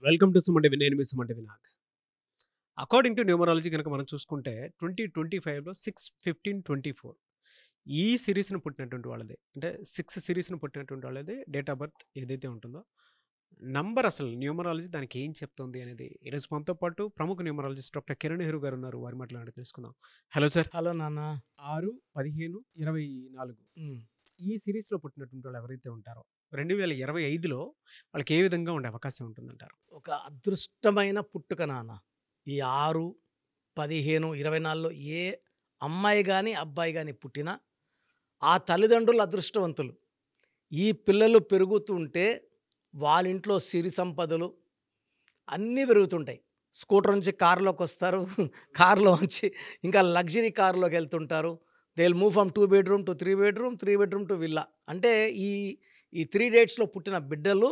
Welcome to సుమంటి నేను మీ సుమంటి Vinayak. According to numerology కనుక మనం చూసుకుంటే 2025లో 6/15/24 ఈ సిరీస్‌ని పుట్టినటువంటి వాళ్ళది. అంటే 6 సిరీస్‌ని పుట్టినటువంటి వాళ్ళది డేట్ ఆఫ్ బర్త్ ఏదైతే ఉంటుందో, నంబర్ అసలు న్యూమరాలజీ దానికి ఏం చెప్తుంది అనేది ఈరోజు మనతో పాటు ప్రముఖ న్యూమరాలజిస్ట్ డాక్టర్ కిరణ్ నెహ్రూ గారు ఉన్నారు. వారి మాటలు అడిగి తెలుసుకుందాం. Hello sir. హలో నాన్న. 6, 15, 24 హ్మ్. ఈ సిరీస్‌లో పుట్టినటువంటి వాళ్ళు ఎవరైతే ఉంటారో 2025లో వాళ్ళకి ఏ విధంగా ఉండే అవకాశం ఉంటుందంటారు? ఒక అదృష్టమైన పుట్టుక నాన్న. ఈ 6, 15, 24లో ఏ అమ్మాయి గాని, అబ్బాయి గాని పుట్టినా ఆ తల్లిదండ్రులు అదృష్టవంతులు. ఈ పిల్లలు పెరుగుతుంటే వాళ్ళింట్లో సిరి సంపదలు అన్నీ పెరుగుతుంటాయి. స్కూటర్ నుంచి కారులోకొస్తారు. కారులోంచి ఇంకా లగ్జరీ కారులోకెళ్తుంటారు. They will move from 2 bedroom to 3 bedroom, 3 bedroom to villa. అంటే ఈ ఈ 3 డేట్స్‌లో పుట్టిన బిడ్డలు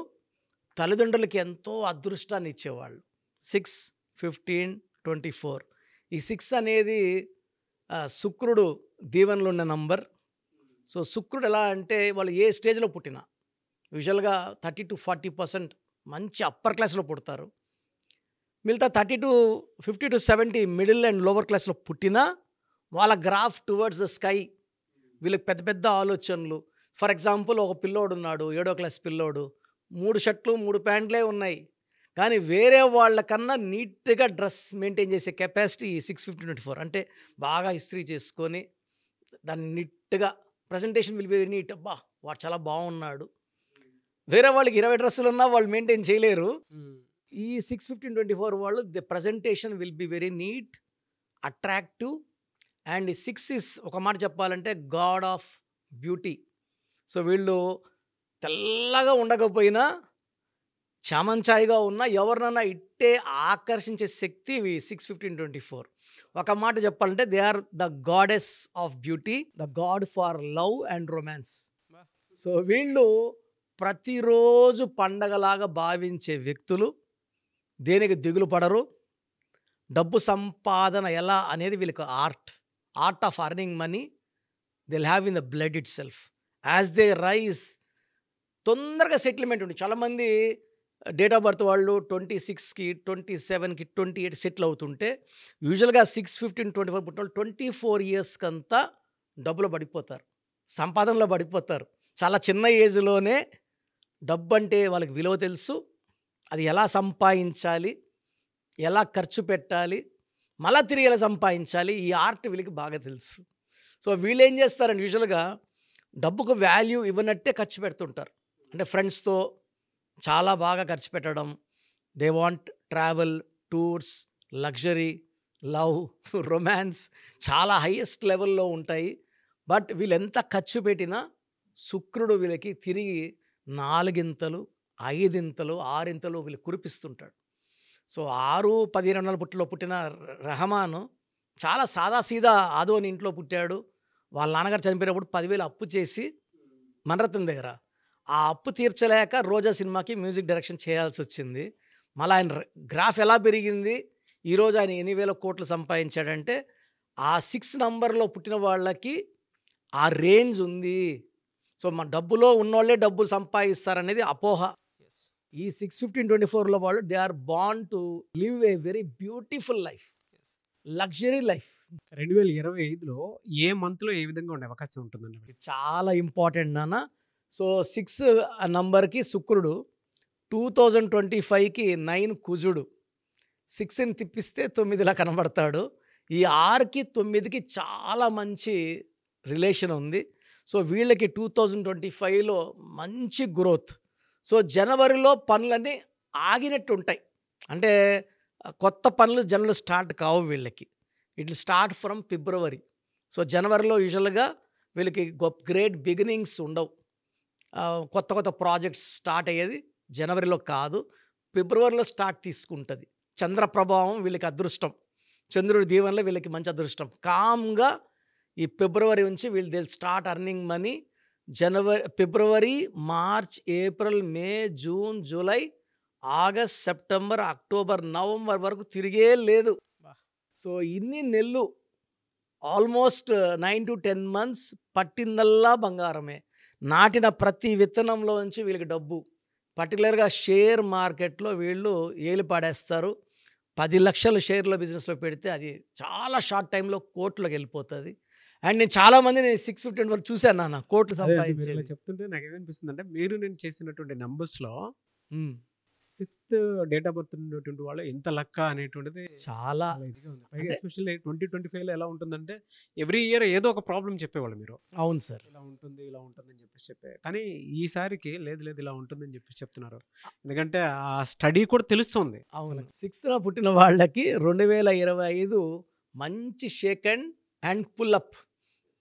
తల్లిదండ్రులకి ఎంతో అదృష్టాన్ని ఇచ్చేవాళ్ళు. 6, 15, 24 ఈ 6 అనేది శుక్రుడు దీవెనలో ఉన్న నంబర్. సో, శుక్రుడు ఎలా అంటే వాళ్ళు ఏ స్టేజ్‌లో పుట్టినా యూజువల్‌గా 30-40% మంచి అప్పర్ క్లాస్‌లో పుడతారు. మిగతా 50-70 మిడిల్ అండ్ లోవర్ క్లాస్‌లో పుట్టినా వాళ్ళ గ్రాఫ్ టువర్డ్స్ ద స్కై. వీళ్ళకి పెద్ద పెద్ద ఆలోచనలు. ఫర్ ఎగ్జాంపుల్ ఒక పిల్లోడున్నాడు, 7వ క్లాస్ పిల్లోడు. 3 షర్ట్లు, 3 ప్యాంట్లే ఉన్నాయి. కానీ వేరే వాళ్ళకన్నా నీట్‌గా డ్రెస్ మెయింటైన్ చేసే కెపాసిటీ 6/15/24 అంటే బాగా ఇస్త్రీ చేసుకొని దాన్ని నీట్‌గా presentation will be very neat. అబ్బా! వాడు చాలా బాగున్నాడు. వేరే వాళ్ళకి 20 డ్రెస్సులున్నా వాళ్ళు మెయింటైన్ చేయలేరు. ఈ 6/15/24 వాళ్ళు the presentation will be very neat, attractive and 6 is ఒక మాట చెప్పాలంటే గాడ్ ఆఫ్ బ్యూటీ. సో, వీళ్ళు తెల్లగా ఉండకపోయినా చామంచాయిగా ఉన్న ఎవరినన్నా ఇట్టే ఆకర్షించే శక్తి 6/15/24. ఒక మాట చెప్పాలంటే they are the goddess of beauty, the god for love and romance. So, వీళ్ళు ప్రతిరోజు పండగలాగా భావించే వ్యక్తులు. దేనికి దిగులు పడరు. డబ్బు సంపాదన ఎలా అనేది వీళ్ళకి art of earning money they will have in the blood itself. As they rise తొందరగా సెటిల్మెంట్ ఉంది. చాలామంది డేట్ ఆఫ్ బర్త్ వాళ్ళు 26కి, 27కి, 28 సెటిల్ అవుతుంటే యూజువల్గా 6/15/24 పుట్టిన వాళ్ళు 24 ఇయర్స్కంతా డబ్బులో పడిపోతారు, సంపాదనలో పడిపోతారు. చాలా చిన్న ఏజ్లోనే డబ్బు అంటే వాళ్ళకి విలువ తెలుసు. అది ఎలా సంపాదించాలి, ఎలా ఖర్చు పెట్టాలి, మళ్ళా తిరిగి ఎలా సంపాదించాలి, ఈ ఆర్ట్ వీళ్ళకి బాగా తెలుసు. సో, వీళ్ళు ఏం చేస్తారంటే యూజువల్గా డబ్బుకు వాల్యూ ఇవ్వనట్టే ఖర్చు పెడుతుంటారు. అంటే ఫ్రెండ్స్తో చాలా బాగా ఖర్చు పెట్టడం. They want travel, tours, luxury, love, romance చాలా హైయెస్ట్ లెవెల్లో ఉంటాయి. బట్ వీళ్ళు ఎంత ఖర్చు పెట్టినా శుక్రుడు వీళ్ళకి తిరిగి 4 5 6 వీళ్ళు కురిపిస్తుంటాడు. సో, 6, 15 పుట్టిన రెహమాను చాలా సాదాసీదా ఆదోని ఇంట్లో పుట్టాడు. వాళ్ళ నాన్నగారు చనిపోయినప్పుడు 10,000 అప్పు చేసి మణిరత్నం దగ్గర ఆ అప్పు తీర్చలేక రోజా సినిమాకి మ్యూజిక్ డైరెక్షన్ చేయాల్సి వచ్చింది. మళ్ళీ ఆయన గ్రాఫ్ ఎలా పెరిగింది, ఈరోజు ఆయన ఎన్ని వేల కోట్లు సంపాదించాడంటే ఆ 6 నంబర్లో పుట్టిన వాళ్ళకి ఆ రేంజ్ ఉంది. సో, మన డబ్బులో ఉన్నోళ్ళే డబ్బులు సంపాదిస్తారనేది అపోహ. ఈ 6/15/24లో వాళ్ళు they are born to live a very beautiful life, luxury life. 2025లో ఏ మంత్‌లో ఏ విధంగా ఉండే అవకాశం ఉంటుందండి? ఇది చాలా ఇంపార్టెంట్ నాన్న. సో, 6 నంబర్కి శుక్రుడు, 2025కి 9 కుజుడు. 6ని తిప్పిస్తే 9లా కనబడతాడు. ఈ 6కి 9కి చాలా మంచి రిలేషన్ ఉంది. సో, వీళ్ళకి 2025లో మంచి గ్రోత్. సో, జనవరిలో పనులన్నీ ఆగినట్టు ఉంటాయి. అంటే కొత్త పనులు జనరల్ స్టార్ట్ కావు వీళ్ళకి. It will start from February. So, జనవరిలో యూజువల్గా వీళ్ళకి గ్రేట్ బిగినింగ్స్ ఉండవు. కొత్త కొత్త ప్రాజెక్ట్స్ స్టార్ట్ అయ్యేది జనవరిలో కాదు, ఫిబ్రవరిలో స్టార్ట్ తీసుకుంటుంది. చంద్ర ప్రభావం వీళ్ళకి అదృష్టం. చంద్రుడి దీవెనలో వీళ్ళకి మంచి అదృష్టం. కామ్గా ఈ ఫిబ్రవరి నుంచి వీళ్ళు they start earning money. February, March, April, May, June, July, August, September, October, November వరకు తిరిగే లేదు. సో, ఇన్ని నెలలు ఆల్మోస్ట్ 9-10 మంత్స్ పట్టిందల్లా బంగారమే. నాటిన ప్రతి విత్తనంలో నుంచి వీళ్ళకి డబ్బు, పర్టికులర్గా షేర్ మార్కెట్లో వీళ్ళు ఏలు పాడేస్తారు. 10,00,000 షేర్‌లో బిజినెస్‌లో పెడితే అది చాలా షార్ట్ టైమ్‌లో కోట్లోకి వెళ్ళిపోతది. అండ్ నేను చాలామందిని 650 వరకు చూశాను నాన్న కోట్లు అదే అండి. మీరు ఇలా సంపాదించేది. చెప్తుంటే నాకేమనిపిస్తుందంటే, మీరు నేను చేసినటువంటి నంబర్స్‌లో హ్మ్. 6థ్ డేట్ ఆఫ్ బర్త్ ఉన్నటువంటి వాళ్ళు ఎంత లక్క అనేటువంటిది చాలా చాలా ఇదిగా ఉంది. పైగా అంటే ఎస్పెషల్లీ 2025లో ఎలా ఉంటుందంటే, ఎవ్రీ ఇయర్ ఏదో ఒక ప్రాబ్లమ్ చెప్పేవాళ్ళు మీరు. అవును సార్. ఇలా ఉంటుంది, ఇలా ఉంటుందని చెప్పేసి కానీ ఈసారికి లేదు, లేదు ఇలా ఉంటుందని చెప్పేసి చెప్తున్నారు. ఎందుకంటే ఆ స్టడీ కూడా తెలుస్తుంది. అవును. 6థ్ పుట్టిన వాళ్ళకి 2025 మంచి shake and pull up.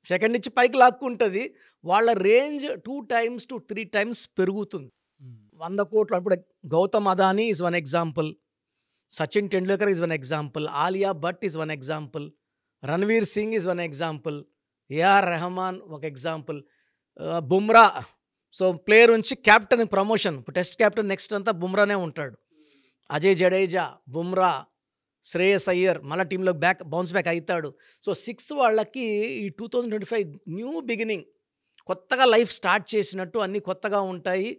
Second నుంచి పైకి లాక్కుంటది. వాళ్ళ రేంజ్ 2 టైమ్స్ టు 3 టైమ్స్ పెరుగుతుంది. 100 కోట్లు అప్పుడు Gautam Adani is one example. Sachin Tendulkar is one example. Alia Bhatt is one example. Ranveer Singh is one example. A R Rahman ఒక ఎగ్జాంపుల్. బుమ్రా. సో ప్లేయర్ నుంచి క్యాప్టెన్ ప్రమోషన్. ఇప్పుడు టెస్ట్ క్యాప్టెన్ నెక్స్ట్ అంతా బుమ్రానే ఉంటాడు. అజయ్ జడేజా, బుమ్రా, శ్రేయస్ అయ్యర్ మళ్ళీ టీంలో బౌన్స్ బ్యాక్ అవుతాడు. సో 6 వాళ్ళకి ఈ 2025 న్యూ బిగినింగ్, కొత్తగా లైఫ్ స్టార్ట్ చేసినట్టు అన్నీ కొత్తగా ఉంటాయి.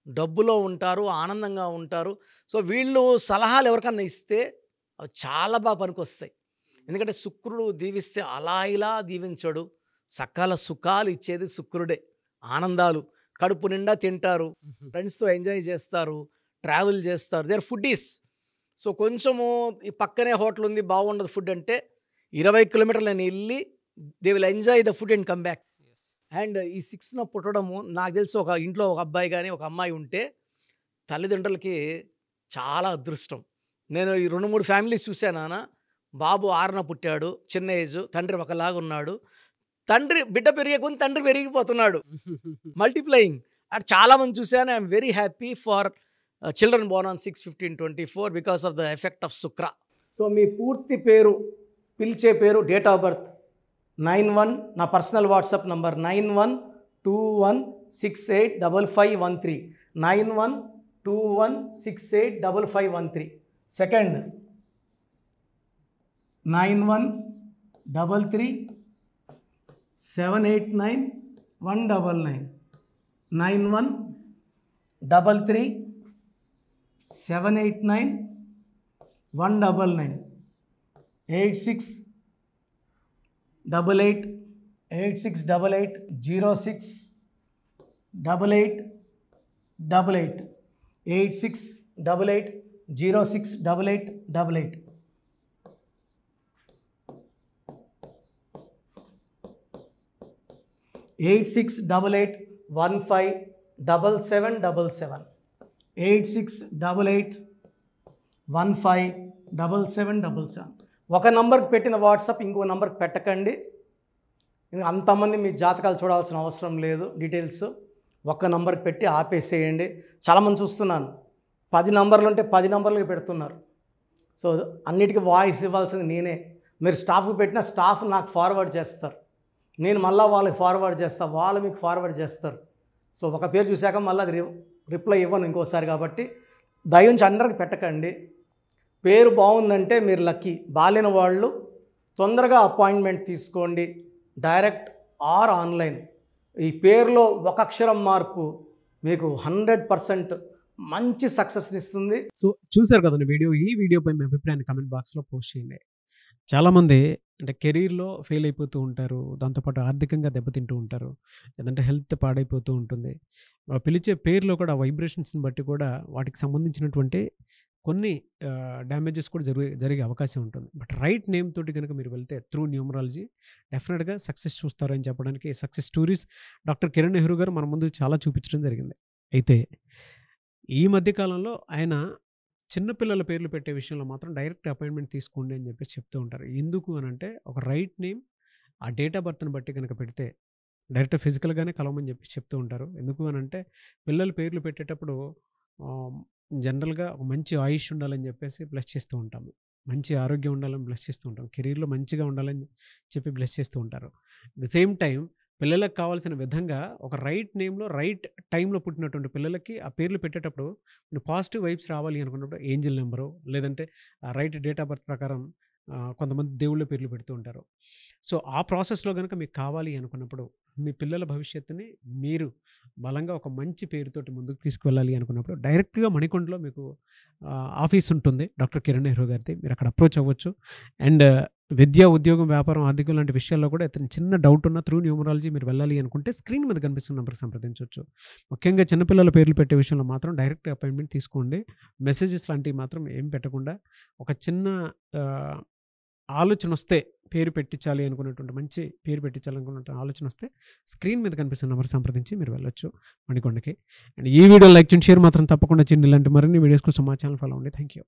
డబ్బులో ఉంటారు, ఆనందంగా ఉంటారు. సో వీళ్ళు సలహాలు ఎవరికన్నా ఇస్తే అవి చాలా బాగా పనికొస్తాయి. ఎందుకంటే శుక్రుడు దీవిస్తే అలా ఇలా దీవించడు. సకల సుఖాలు ఇచ్చేది శుక్రుడే. ఆనందాలు కడుపు నిండా తింటారు, ఫ్రెండ్స్తో ఎంజాయ్ చేస్తారు, ట్రావెల్ చేస్తారు. They are foodies. సో కొంచెము ఈ పక్కనే హోటల్ ఉంది బాగుండదు ఫుడ్ అంటే 20 కిలోమీటర్లు నేను వెళ్ళి they will enjoy the food and come back. And ఈ 6న పుట్టడము నాకు తెలిసి ఒక ఇంట్లో ఒక అబ్బాయి కానీ ఒక అమ్మాయి ఉంటే తల్లిదండ్రులకి చాలా అదృష్టం. నేను ఈ 2-3 ఫ్యామిలీస్ చూశాను నాన్న. బాబు 6న పుట్టాడు, చిన్న ఏజ్, తండ్రి ఒకలాగా ఉన్నాడు. బిడ్డ పెరిగే కొంత తండ్రి పెరిగిపోతున్నాడు, మల్టిప్లయింగ్. అండ్ చాలామంది చూశాను. I'm very happy for children Born on 6/15/24 because of the effect of Shukra. So మీ పూర్తి పేరు, పిలిచే పేరు, డేట్ ఆఫ్ బర్త్ 91, నా పర్సనల్ వాట్సాప్ నంబర్ 9121685513, 9121685513. సెకండ్ 9133789199, 9133789199, 8688068888, 8688068888. 8688157777, 8688157777. ఒక నంబర్కి పెట్టిన వాట్సాప్ ఇంకో నంబర్కి పెట్టకండి. అంతమంది మీ జాతకాలు చూడాల్సిన అవసరం లేదు. డీటెయిల్స్ ఒక్క నంబర్కి పెట్టి ఆపేసేయండి. చాలామంది చూస్తున్నాను 10 నంబర్లు ఉంటే 10 నంబర్లకి పెడుతున్నారు. సో అన్నిటికీ వాయిస్ ఇవ్వాల్సింది నేనే. మీరు స్టాఫ్కి పెట్టిన స్టాఫ్ నాకు ఫార్వర్డ్ చేస్తారు, నేను మళ్ళీ వాళ్ళకి ఫార్వర్డ్ చేస్తాను, వాళ్ళు మీకు ఫార్వర్డ్ చేస్తారు. సో ఒక పేరు చూశాక మళ్ళీ అది రిప్లై ఇవ్వను ఇంకోసారి. కాబట్టి దయించి అందరికి పెట్టకండి. పేరు బాగుందంటే మీరు లక్కీ. బాలేని వాళ్ళు తొందరగా అపాయింట్మెంట్ తీసుకోండి, డైరెక్ట్ ఆర్ ఆన్లైన్. ఈ పేరులో ఒక అక్షరం మార్పు మీకు 100% మంచి సక్సెస్ని ఇస్తుంది. సో చూసారు కదండి వీడియో. ఈ వీడియోపై మీ అభిప్రాయాన్ని కామెంట్ బాక్స్లో పోస్ట్ చేయండి. చాలామంది అంటే కెరీర్లో ఫెయిల్ అయిపోతూ ఉంటారు, దాంతోపాటు ఆర్థికంగా దెబ్బతింటూ ఉంటారు, లేదంటే హెల్త్ పాడైపోతూ ఉంటుంది. పిలిచే పేరులో కూడా వైబ్రేషన్స్ని బట్టి కూడా వాటికి సంబంధించినటువంటి కొన్ని డ్యామేజెస్ కూడా జరిగే అవకాశం ఉంటుంది. బట్ రైట్ నేమ్ తోటి కనుక మీరు వెళ్తే త్రూ న్యూమరాలజీ డెఫినెట్గా సక్సెస్ చూస్తారని చెప్పడానికి success stories doctor Kiran Nehru గారు మన ముందు చాలా చూపించడం జరిగింది. అయితే ఈ మధ్యకాలంలో ఆయన చిన్నపిల్లల పేర్లు పెట్టే విషయంలో మాత్రం డైరెక్ట్ అపాయింట్మెంట్ తీసుకోండి అని చెప్పేసి చెప్తూ ఉంటారు. ఎందుకు అని అంటే ఒక రైట్ నేమ్ ఆ డేట్ ఆఫ్ బర్త్ని బట్టి కనుక పెడితే డైరెక్ట్ ఫిజికల్గానే కలవమని చెప్పి చెప్తూ ఉంటారు. ఎందుకు అని అంటే పిల్లల పేర్లు పెట్టేటప్పుడు జనరల్గా ఒక మంచి ఆయుష్ ఉండాలని చెప్పేసి బ్లెస్ చేస్తూ ఉంటాము, మంచి ఆరోగ్యం ఉండాలని బ్లెస్ చేస్తూ ఉంటాం, కెరీర్లో మంచిగా ఉండాలని చెప్పి బ్లెస్ చేస్తూ ఉంటారు. ద సేమ్ టైం పిల్లలకు కావాల్సిన విధంగా ఒక రైట్ నేమ్లో రైట్ టైంలో పుట్టినటువంటి పిల్లలకి ఆ పేర్లు పెట్టేటప్పుడు పాజిటివ్ వైబ్స్ రావాలి అనుకున్నప్పుడు ఏంజిల్ నెంబరు లేదంటే రైట్ డేట్ ఆఫ్ బర్త్ ప్రకారం కొంతమంది దేవుళ్ళ పేర్లు పెడుతూ ఉంటారు. సో, ఆ ప్రాసెస్‌లో గనుక మీకు కావాలి అనుకున్నప్పుడు, మీ పిల్లల భవిష్యత్తుని మీరు బలంగా ఒక మంచి పేరుతోటి ముందుకు తీసుకువెళ్ళాలి అనుకున్నప్పుడు, డైరెక్ట్‌గా మణికొండలో మీకు ఆఫీస్ ఉంటుంది. డాక్టర్ కిరణ్ నెహ్రూ గారిది. మీరు అక్కడ అప్రోచ్ అవ్వచ్చు. అండ్ విద్య, ఉద్యోగం, వ్యాపారం, ఆర్థికం లాంటి విషయాల్లో కూడా ఏదైనా చిన్న డౌట్ ఉన్నా త్రూ న్యూమరాలజీ మీరు వెళ్ళాలి అనుకుంటే స్క్రీన్ మీద కనిపిస్తున్న నంబర్‌కి సంప్రదించొచ్చు. ముఖ్యంగా చిన్నపిల్లల పేర్లు పెట్టే విషయంలో మాత్రం డైరెక్ట్ అపాయింట్మెంట్ తీసుకోండి. మెసేజెస్ లాంటివి మాత్రం ఏం పెట్టకుండా ఒక చిన్న ఆహ్, ఆలోచనొస్తే పేరు పెట్టించాలి అనుకున్నటువంటి మంచి పేరు పెట్టించాలనుకున్న ఆలోచనొస్తే స్క్రీన్ మీద కనిపిస్తున్న నంబర్ సంప్రదించి మీరు వెళ్ళొచ్చు మణికొండకి. అండ్ ఈ వీడియో లైక్ చేయండి, షేర్ మాత్రం తప్పకుండా చేయండి. ఇలాంటి మరిన్ని వీడియోస్ కోసం మా ఛానల్ ఫాలో అవ్వండి. Thank you.